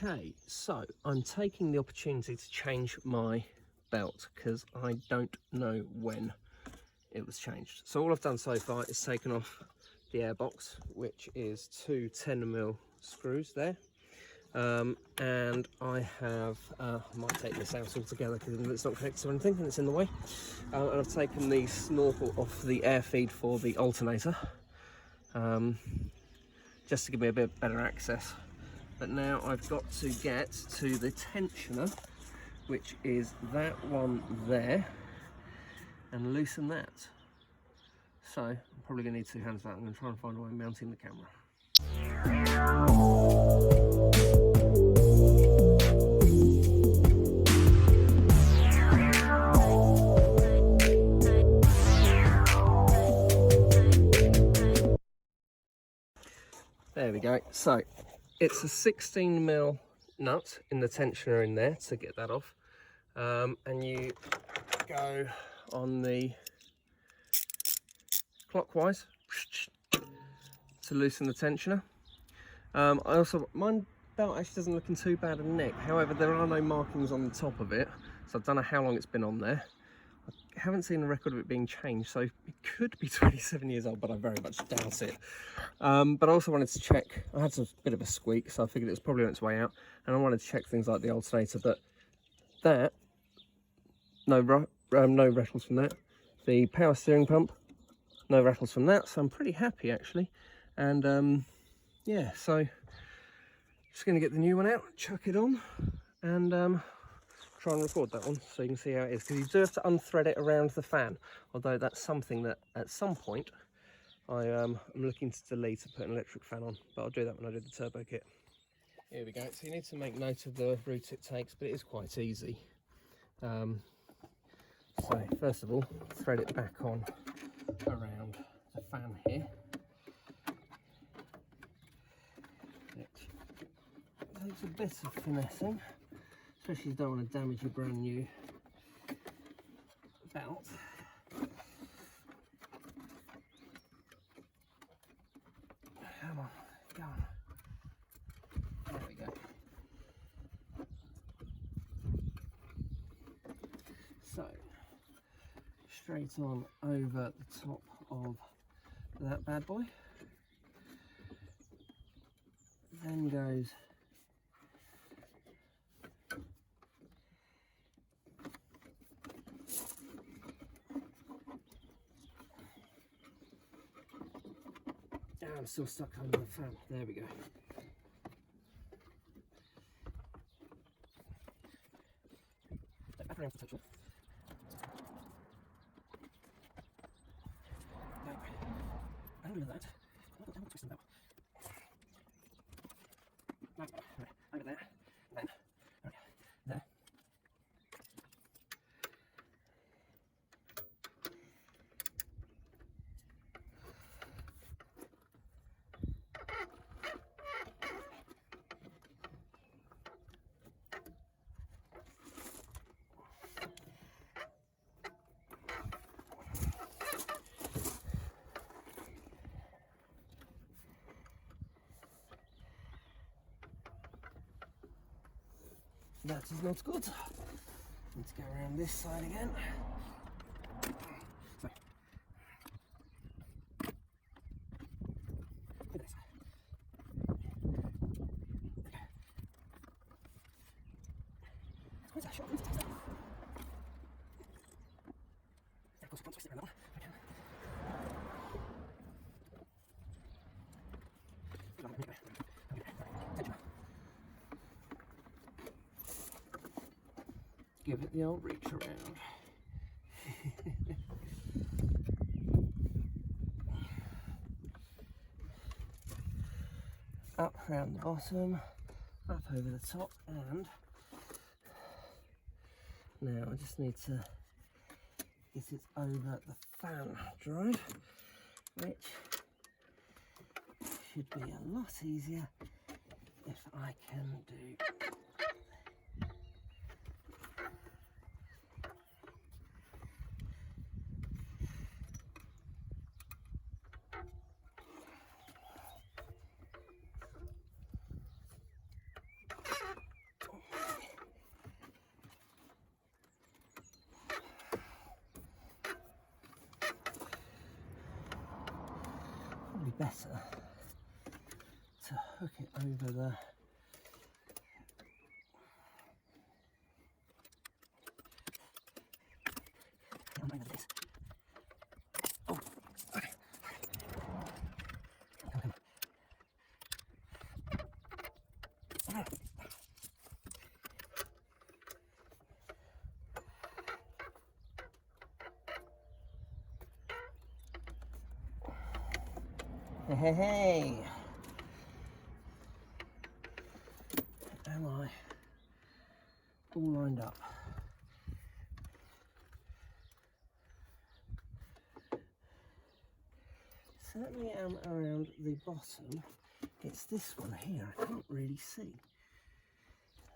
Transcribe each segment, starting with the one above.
Okay, so I'm taking the opportunity to change my belt because I don't know when it was changed. So all I've done so far is taken off the airbox, which is two 10mm screws there. And I have, I might take this out altogether because it's not connected to anything and it's in the way. And I've taken the snorkel off the air feed for the alternator, just to give me a bit better access. But now I've got to get to the tensioner, which is that one there, and loosen that. So I'm probably going to need two hands for that. I'm going to try and find a way of mounting the camera. There we go. So it's a 16mm nut in the tensioner in there to get that off, and you go on the clockwise to loosen the tensioner. My belt actually doesn't look in too bad a nick. However, there are no markings on the top of it, so I don't know how long it's been on there. I haven't seen a record of it being changed, so it could be 27 years old, but I very much doubt it. But I also wanted to check. I had a bit of a squeak, so I figured it was probably on its way out, and I wanted to check things like the alternator. But that, no rattles from that. The power steering pump, no rattles from that, so I'm pretty happy actually. And yeah, so just going to get the new one out, chuck it on, and try and record that one so you can see how it is, because you do have to unthread it around the fan, although that's something that at some point I am looking to delete and put an electric fan on, but I'll do that when I do the turbo kit. Here we go. So you need to make note of the route it takes, but it is quite easy. So first of all, thread it back on around the fan here. It takes a bit of finessing, especially if you don't want to damage your brand new belt. Come on, go on. There we go. So, straight on over the top of that bad boy. Then goes I'm still stuck under the fan. There we go. Back around to touch it. No, under that. I'm twisting that one. No, over there. Then. Okay. There. That is not good. Need to go around this side again. So. Where's that shot? Of course, I can't twist it around that one. Give it the old reach around. Up around the bottom, up over the top, and now I just need to get it over the fan drive, which should be a lot easier if I can do. better to hook it over the over this. Oh, okay. Come on. Hey. Am I all lined up? Certainly am around the bottom. It's this one here. I can't really see.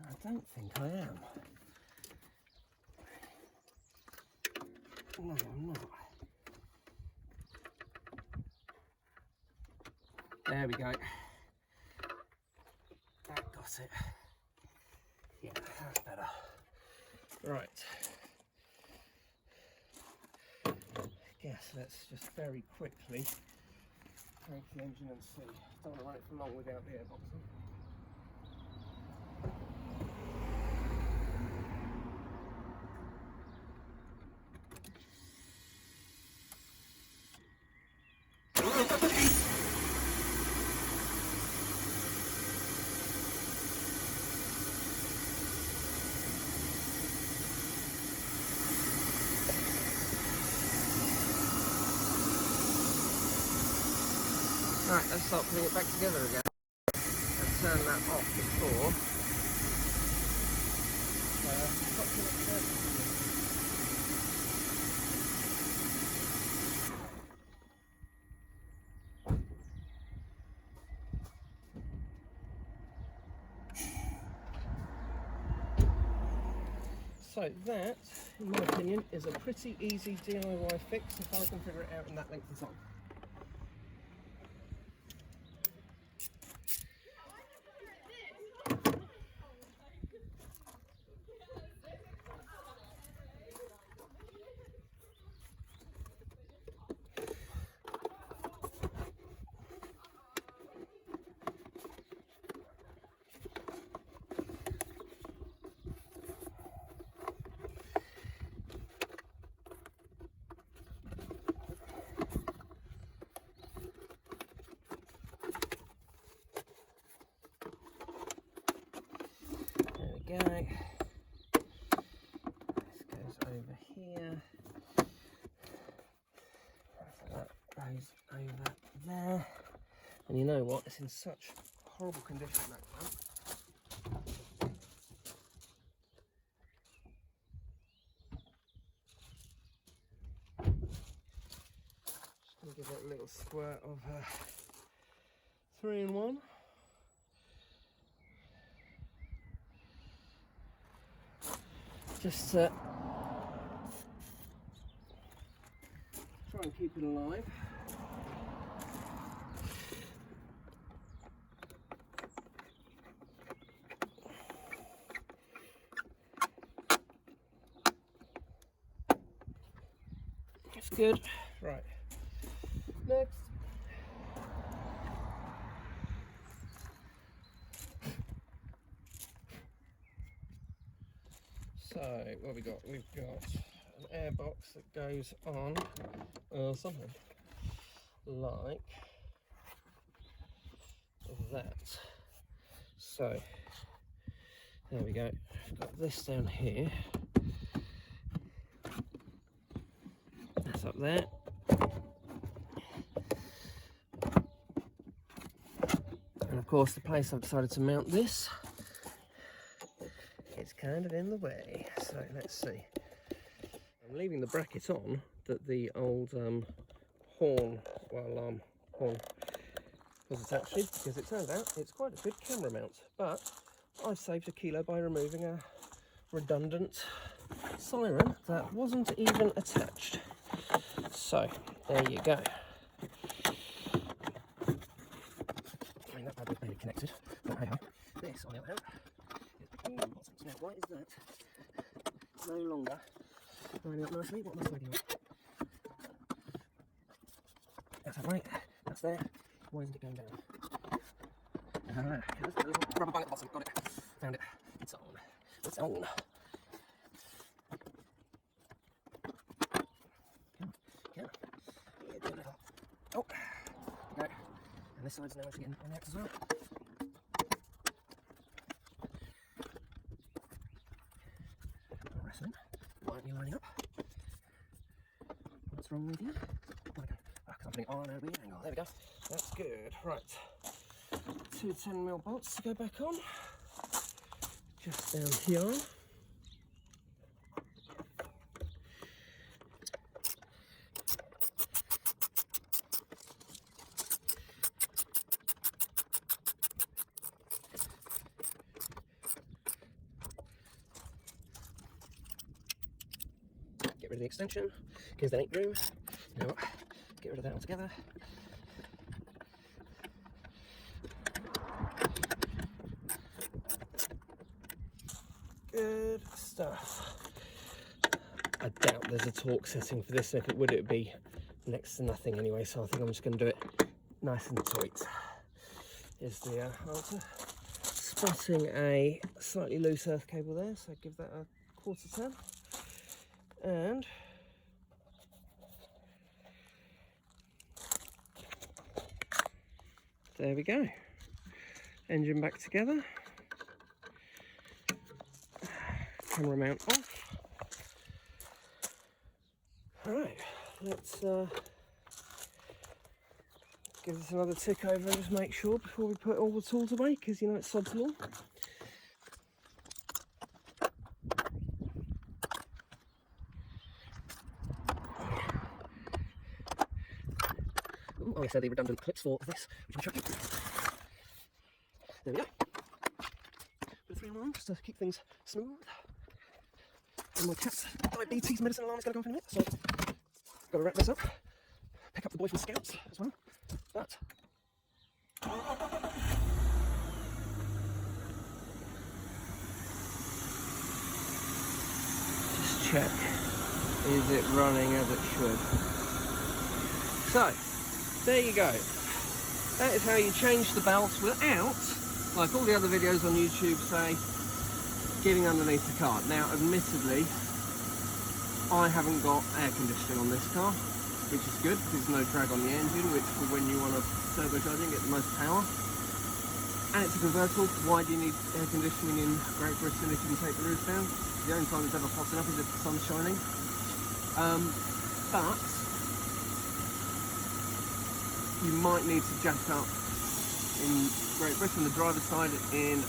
I don't think I am. No, I'm not. There we go. That got it. Yeah, that's better. Right. I guess let's just very quickly crank the engine and see. Don't want to run it for long without the airbox on. Right, let's start putting it back together again. Let's turn that off before. So that, in my opinion, is a pretty easy DIY fix if I can figure it out in that length of time. Go. This goes over here. That goes over there. And you know what? It's in such horrible condition, that clamp. Just going to give it a little squirt of 3-in-1. Just try and keep it alive. That's good. Right. Next. So, what have we got? We've got an airbox that goes on something like that. So, there we go. I've got this down here. That's up there. And of course, the place I've decided to mount this, it's kind of in the way. So let's see. I'm leaving the bracket on that the old horn horn was attached to, because it turns out it's quite a good camera mount. But I've saved a kilo by removing a redundant siren that wasn't even attached. So there you go. I mean, that bad may be connected, but hey ho. This, on the other hand, is the key buttons. Now, why is that no longer lining up nicely? What am I doing? That's that right. That's there. Why isn't it going down? There's a little rubber band at the bottom. Got it. Found it. It's on. It's on. Come on. Yeah, do a little. Oh. No. And this side's now actually getting on out as well. Wrestling. Why aren't you lining up? What's wrong with you? Gotta go. Oh, I'm putting on a weird angle. There we go. That's good. Right. 2 10mm bolts to go back on. Just down here. Get rid of the extension, because there ain't room. You know what? Get rid of that altogether. Good stuff. I doubt there's a torque setting for this, and if it would, it would be next to nothing anyway, so I think I'm just going to do it nice and tight. Here's the answer. Spotting a slightly loose earth cable there, so give that a quarter turn. And there we go. Engine back together. Camera mount off. Alright, let's give this another tick over and just make sure before we put all the tools away, because you know it's sod's law. Oh, I said the redundant clips for this, which I'm chucking. There we go. Bit of 3-in-1 just to keep things smooth. And my cat's diabetes medicine alarm is going to go off in a minute, so I've got to wrap this up. Pick up the boy from Scouts as well. But just check, is it running as it should? So, there you go. That is how you change the belts without, like all the other videos on YouTube say, getting underneath the car. Now, admittedly, I haven't got air conditioning on this car, which is good because there's no drag on the engine, which for when you want to turbocharge and get the most power. And it's a convertible. Why do you need air conditioning in Great Britain if you can take the roof down? The only time it's ever hot enough is if the sun's shining. But you might need to jack up in Great Britain, the driver's side, in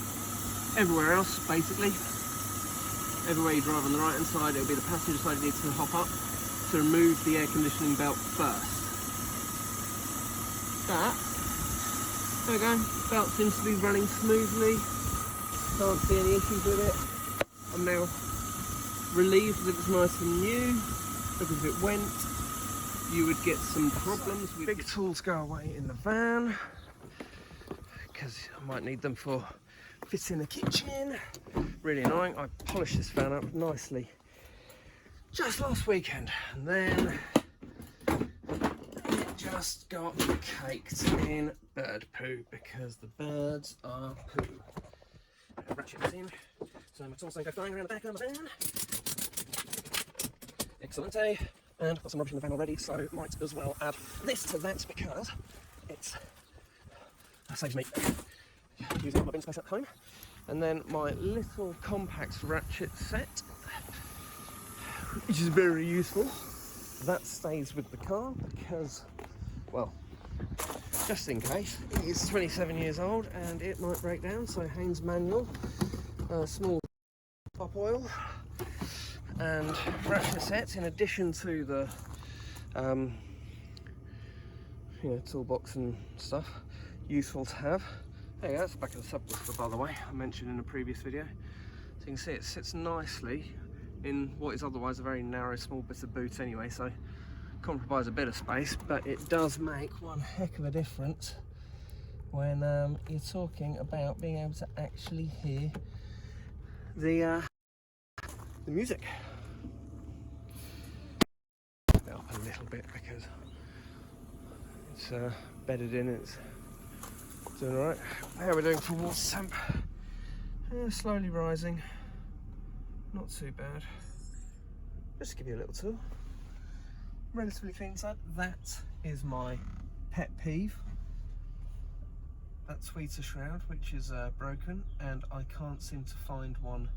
everywhere else basically. Everywhere you drive on the right hand side, it'll be the passenger side you need to hop up to remove the air conditioning belt first. But there we go, belt seems to be running smoothly, can't see any issues with it. I'm now relieved that it's nice and new, because if it went, you would get some problems with big tools go away in the van, because I might need them for fitting the kitchen. Really annoying. I polished this van up nicely just last weekend, and then it just got caked in bird poo because the birds are poo. Ratchet this in so my tools don't go flying around the back of the van. Excellente. And I've got some rubbish in the van already, so might as well add this to that because that saves me using up my bin space at home. And then my little compact ratchet set, which is very useful. That stays with the car because, well, just in case, it is 27 years old and it might break down, so Haynes manual, small top oil, and ratchet sets in addition to the toolbox and stuff, useful to have. There you go, that's the back of the subwoofer, by the way, I mentioned in a previous video. So you can see it sits nicely in what is otherwise a very narrow small bit of boot anyway, so compromise a bit of space, but it does make one heck of a difference when you're talking about being able to actually hear the music. Up a little bit because it's bedded in, it's Doing alright. How are we doing for water temp? Slowly rising. Not too bad. Just to give you a little tour. Relatively clean side. That is my pet peeve. That tweeter shroud, which is broken, and I can't seem to find one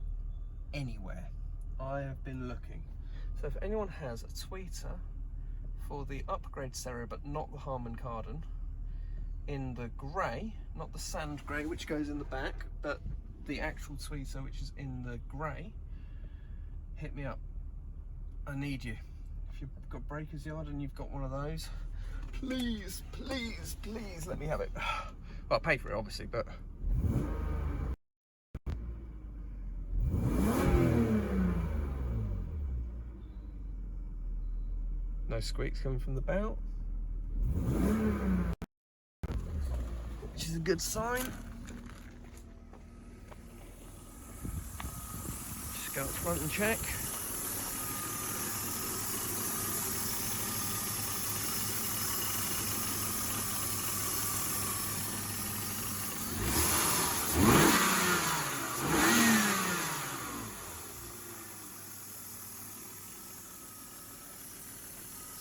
anywhere. I have been looking. So if anyone has a tweeter for the upgrade stereo, but not the Harman Kardon, in the grey, not the sand grey which goes in the back, but the actual tweeter which is in the grey, hit me up. I need you. If you've got Breakers Yard and you've got one of those, please, please, please let me have it. Well, I'll pay for it obviously, but no squeaks coming from the bout, which is a good sign. Just go up front and check.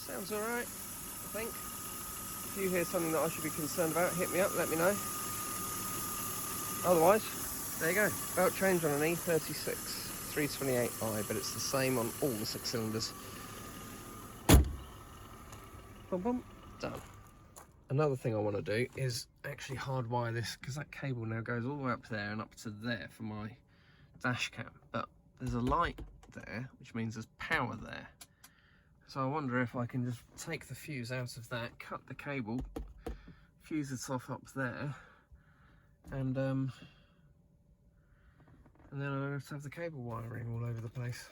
Sounds alright, I think. If you hear something that I should be concerned about, hit me up, let me know. Otherwise, there you go. Belt change on an E36 328i, but it's the same on all the 6 cylinders. Boom, boom, done. Another thing I want to do is actually hardwire this, because that cable now goes all the way up there and up to there for my dash cam. But there's a light there, which means there's power there. So I wonder if I can just take the fuse out of that, cut the cable, fuse it off up there, and then I don't have to have the cable wiring all over the place.